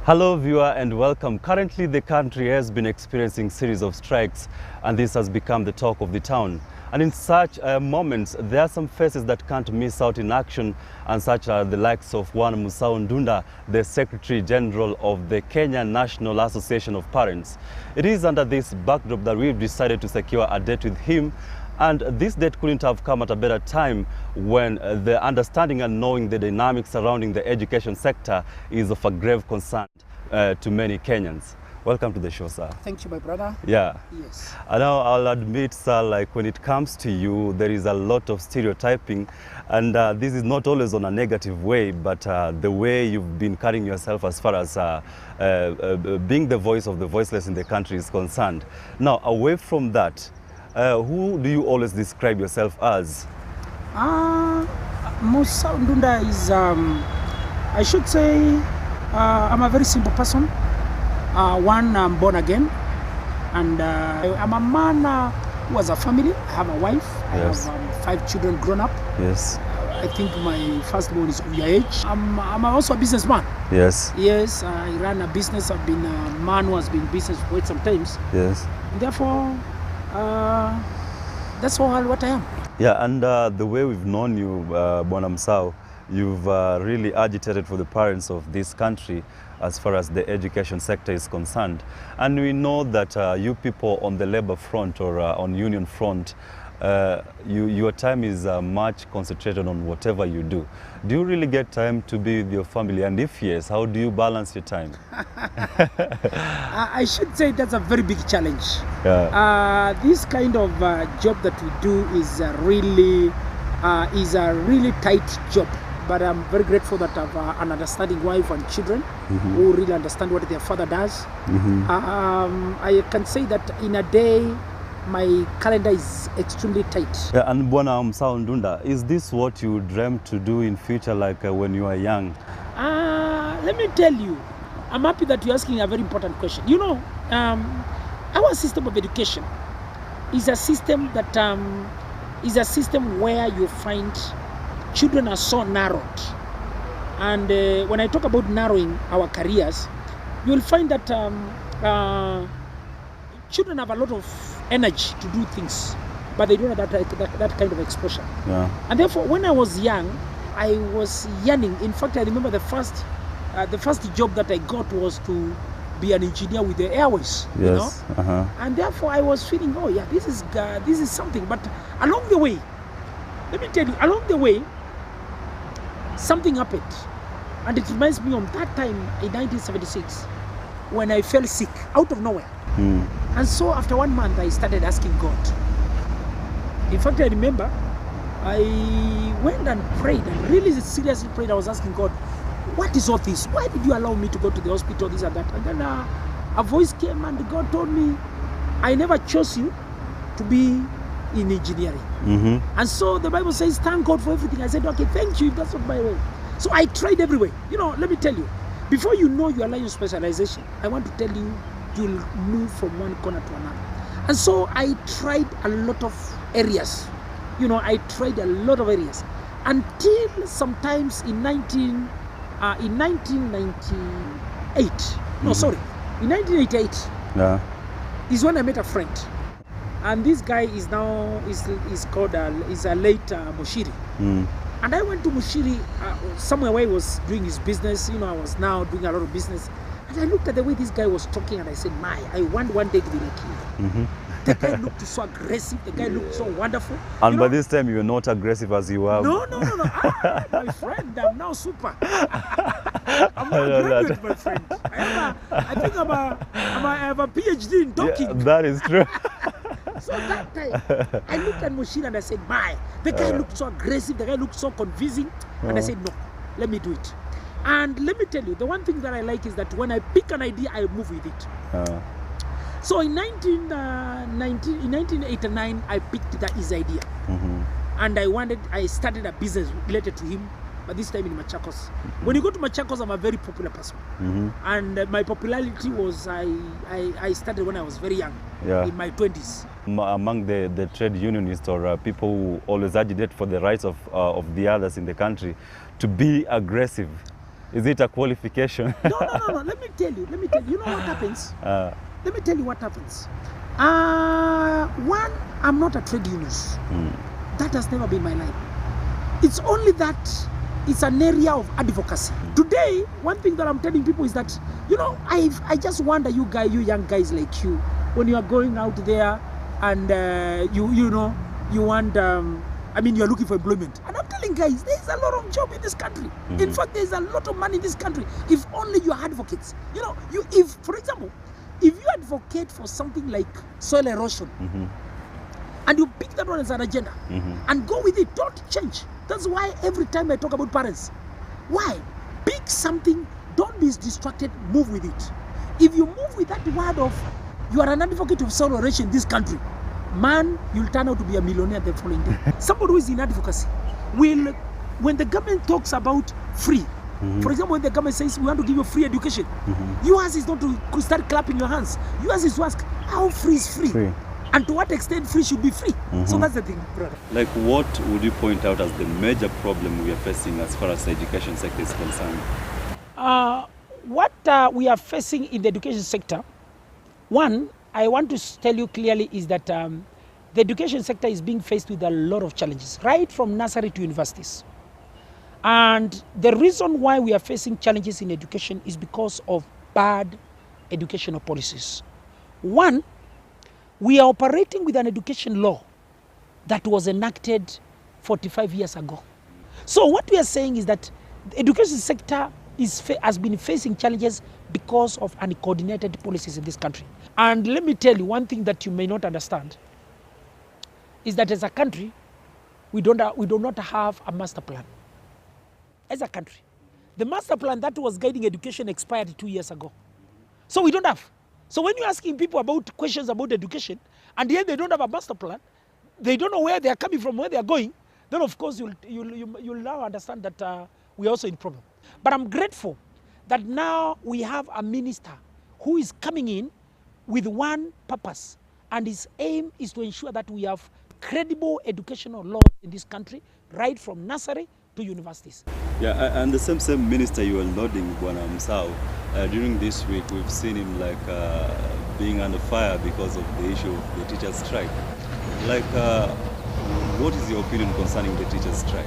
Hello viewer and welcome. Currently the country has been experiencing series of strikes and this has become the talk of the town. And in such moments, there are some faces that can't miss out in action, and such are the likes of one Musau Dunda, the Secretary General of the Kenyan National Association of Parents. It is under this backdrop that we've decided to secure a date with him. And this date couldn't have come at a better time when the understanding and knowing the dynamics surrounding the education sector is of a grave concern to many Kenyans. Welcome to the show, sir. Thank you, my brother. Yeah. Yes. I know I'll admit, sir, like when it comes to you, there is a lot of stereotyping, and this is not always on a negative way, but the way you've been carrying yourself as far as being the voice of the voiceless in the country is concerned. Now, away from that, who do you always describe yourself as? Musau Dunda is, I should say, I'm a very simple person. I'm born again, and I'm a man who has a family. I have a wife. Yes. I have 5 children grown up. Yes. I think my firstborn is of your age. I'm also a businessman. Yes. Yes, I run a business. I've been a man who has been in business for quite some times. Yes. And therefore, that's all what I am. Yeah, and the way we've known you, Bwana Musau, you've really agitated for the parents of this country as far as the education sector is concerned. And we know that you people on the labor front or on union front, your time is much concentrated on whatever you do. Do you really get time to be with your family? And if yes, how do you balance your time? I should say that's a very big challenge. Yeah. This kind of job that we do is a really tight job. But I'm very grateful that I have an understanding wife and children who really understand what their father does. I can say that in a day, my calendar is extremely tight. Yeah, and Bwana Musau Dunda, is this what you dreamt to do in future, like when you were young? Let me tell you, I'm happy that you're asking a very important question. You know, our system of education is a system that where you find children are so narrowed, and when I talk about narrowing our careers, you will find that children have a lot of energy to do things, but they don't have that kind of exposure. Yeah. And therefore, when I was young, I was yearning. In fact, I remember the first job that I got was to be an engineer with the airways. Yes. You know? And therefore, I was feeling, oh yeah, this is something. But along the way, let me tell you, along the way, something happened, and it reminds me of that time in 1976 when I fell sick out of nowhere. And so after 1 month, I started asking God. In fact, I remember I went and prayed, and really seriously prayed. I was asking God, what is all this? Why did you allow me to go to the hospital, this and that? And then a voice came and God told me, I never chose you to be in engineering. And so the Bible says, thank God for everything. I said, okay, thank you, if that's not my way. So I tried every way. You know, let me tell you, before you know your line of specialization, I want to tell you, you'll move from one corner to another. And so I tried a lot of areas. You know, I tried a lot of areas until sometimes in 1998. No, sorry, in 1988. Yeah. Is when I met a friend. And this guy is now called is a late Mushiri. And I went to Mushiri somewhere where he was doing his business. You know, I was now doing a lot of business. And I looked at the way this guy was talking, and I said, I want one day to be like him. The guy looked so aggressive. The guy looked so wonderful. And by this time, you were not aggressive as you were. No. My friend, I'm now super. I'm not a graduate, my friend. I think I have a PhD in talking. Yeah, that is true. So that time, I looked at Mushiri and I said, the guy looked so aggressive, the guy looked so convincing. And I said, no, let me do it. And let me tell you, the one thing that I like is that when I pick an idea, I move with it. So in 1989, I picked his idea. And I started a business related to him, but this time in Machakos. When you go to Machakos, I'm a very popular person. And my popularity was, I started when I was very young, in my 20s. Among the trade unionists or people who always agitate for the rights of the others in the country, to be aggressive Is it a qualification? No. Let me tell you. You know what happens? Let me tell you what happens. One, I'm not a trade unionist. That has never been my life. It's only that it's an area of advocacy. Today, one thing that I'm telling people is that, you know, I just wonder, you young guys like you, when you are going out there and you know, you want, you're looking for employment. And I'm telling guys, there's a lot of job in this country. In fact, there's a lot of money in this country. If only you are advocates. You know, if, for example, if you advocate for something like soil erosion, and you pick that one as an agenda, and go with it, don't change. That's why every time I talk about parents, why? Pick something, don't be distracted, move with it. If you move with that word of, you are an advocate of soil erosion in this country, man, you'll turn out to be a millionaire the following day. Somebody who is in advocacy will, when the government talks about free, for example, when the government says we want to give you free education, yours is not to start clapping your hands. Yours is to ask, how free is free? And to what extent free should be free? So that's the thing, brother. Like, what would you point out as the major problem we are facing as far as the education sector is concerned? What we are facing in the education sector, one, I want to tell you clearly is that the education sector is being faced with a lot of challenges, right from nursery to universities. And the reason why we are facing challenges in education is because of bad educational policies. One, we are operating with an education law that was enacted 45 years ago. So what we are saying is that the education sector has been facing challenges because of uncoordinated policies in this country. And let me tell you one thing that you may not understand is that as a country, we do not have a master plan. As a country, the master plan that was guiding education expired 2 years ago. So we don't have. So when you're asking people about questions about education, and yet they don't have a master plan, they don't know where they are coming from, where they are going, then of course you'll now understand that we're also in problem. But I'm grateful that now we have a minister who is coming in with one purpose, and his aim is to ensure that we have credible educational laws in this country, right from nursery to universities. Yeah, and the same minister you are lauding, Bwana Musau, during this week we've seen him like being under fire because of the issue of the teachers' strike. Like, what is your opinion concerning the teachers' strike?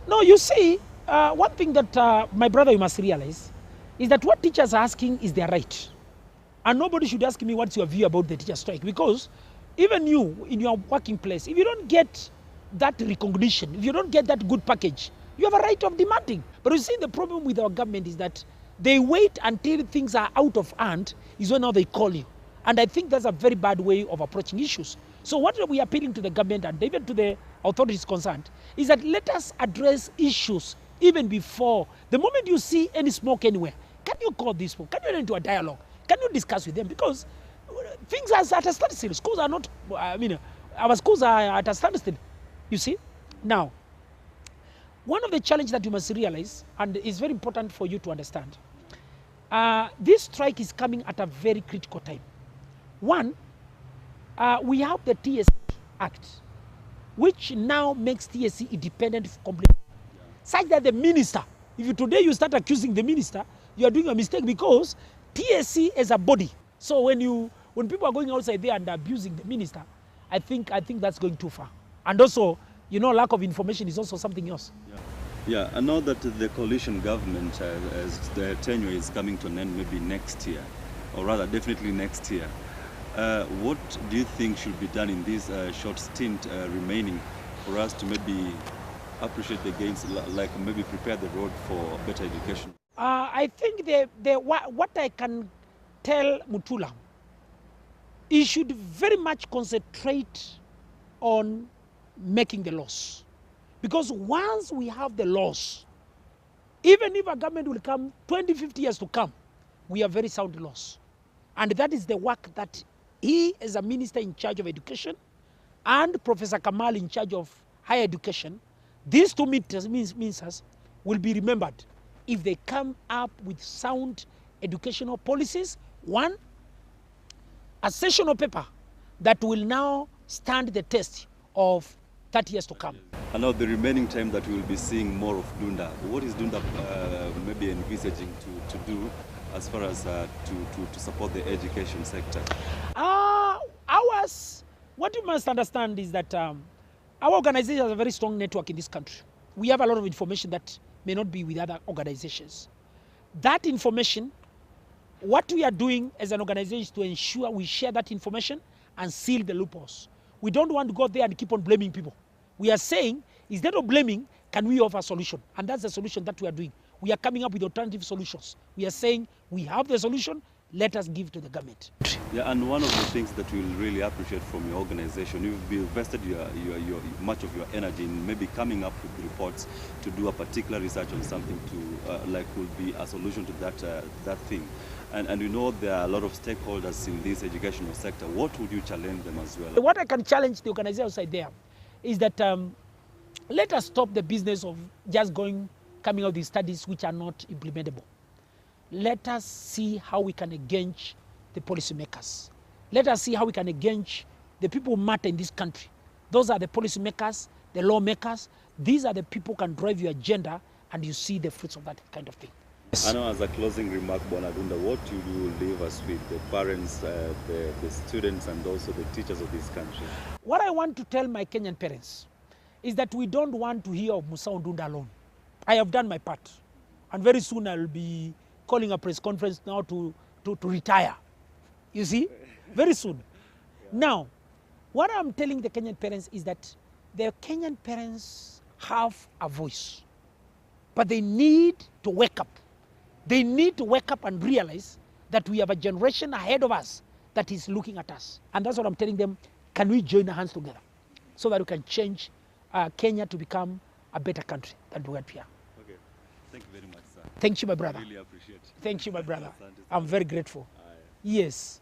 No, you see, one thing that my brother, you must realize is that what teachers are asking is their right. And nobody should ask me what's your view about the teachers' strike, because even you, in your working place, if you don't get that recognition, if you don't get that good package, you have a right of demanding. But you see, the problem with our government is that they wait until things are out of hand is when now they call you. And I think that's a very bad way of approaching issues. So what we are appealing to the government and even to the authorities concerned is that let us address issues even before. The moment you see any smoke anywhere, can you call these people? Can you get into a dialogue? Can you discuss with them? Because things are at a standstill. Schools are not, our schools are at a standstill, you see. Now, one of the challenges that you must realize, and is very important for you to understand, this strike is coming at a very critical time. One, we have the TSC Act, which now makes TSC independent completely, such that the minister, if today you start accusing the minister, you are doing a mistake, because TSC is a body. So when people are going outside there and abusing the minister, I think that's going too far. And also, you know, lack of information is also something else. Yeah, I know that the coalition government, as the tenure is coming to an end maybe next year, or rather definitely next year. What do you think should be done in this short stint remaining for us to maybe appreciate the gains, like maybe prepare the road for better education? I think what I can tell Mutula, he should very much concentrate on making the laws. Because once we have the laws, even if a government will come 20, 50 years to come, we have very sound laws. And that is the work that he, as a minister in charge of education, and Professor Kamal in charge of higher education, these two ministers will be remembered if they come up with sound educational policies. One, a sessional paper that will now stand the test of 30 years to come. And now the remaining time that we will be seeing more of Dunda, what is Dunda maybe envisaging to do as far as to support the education sector? What you must understand is that our organization has a very strong network in this country. We have a lot of information that may not be with other organizations. That information, what we are doing as an organization is to ensure we share that information and seal the loopholes. We don't want to go there and keep on blaming people. We are saying, instead of blaming, can we offer a solution? And that's the solution that we are doing. We are coming up with alternative solutions. We are saying, we have the solution, let us give to the government. Yeah, and one of the things that we'll really appreciate from your organization, you've invested much of your energy in maybe coming up with reports to do a particular research on something to, like will be a solution to that thing. And you know there are a lot of stakeholders in this educational sector. What would you challenge them as well? What I can challenge the organization outside there is that let us stop the business of just coming out with these studies which are not implementable. Let us see how we can engage the policymakers. Let us see how we can engage the people who matter in this country. Those are the policymakers, the lawmakers. These are the people who can drive your agenda, and you see the fruits of that kind of thing. I know, as a closing remark, Bwana Dunda, what you do leave us with, the parents, the students, and also the teachers of this country? What I want to tell my Kenyan parents is that we don't want to hear of Musau Dunda alone. I have done my part, and very soon I will be calling a press conference now to retire. You see, very soon. Yeah. Now, what I'm telling the Kenyan parents is that the Kenyan parents have a voice, but they need to wake up. They need to wake up and realize that we have a generation ahead of us that is looking at us. And that's what I'm telling them. Can we join our hands together so that we can change Kenya to become a better country than what we are? Okay. Thank you very much, sir. Thank you, my brother. I really appreciate it. Thank you, my brother. I'm very grateful. Aye. Yes.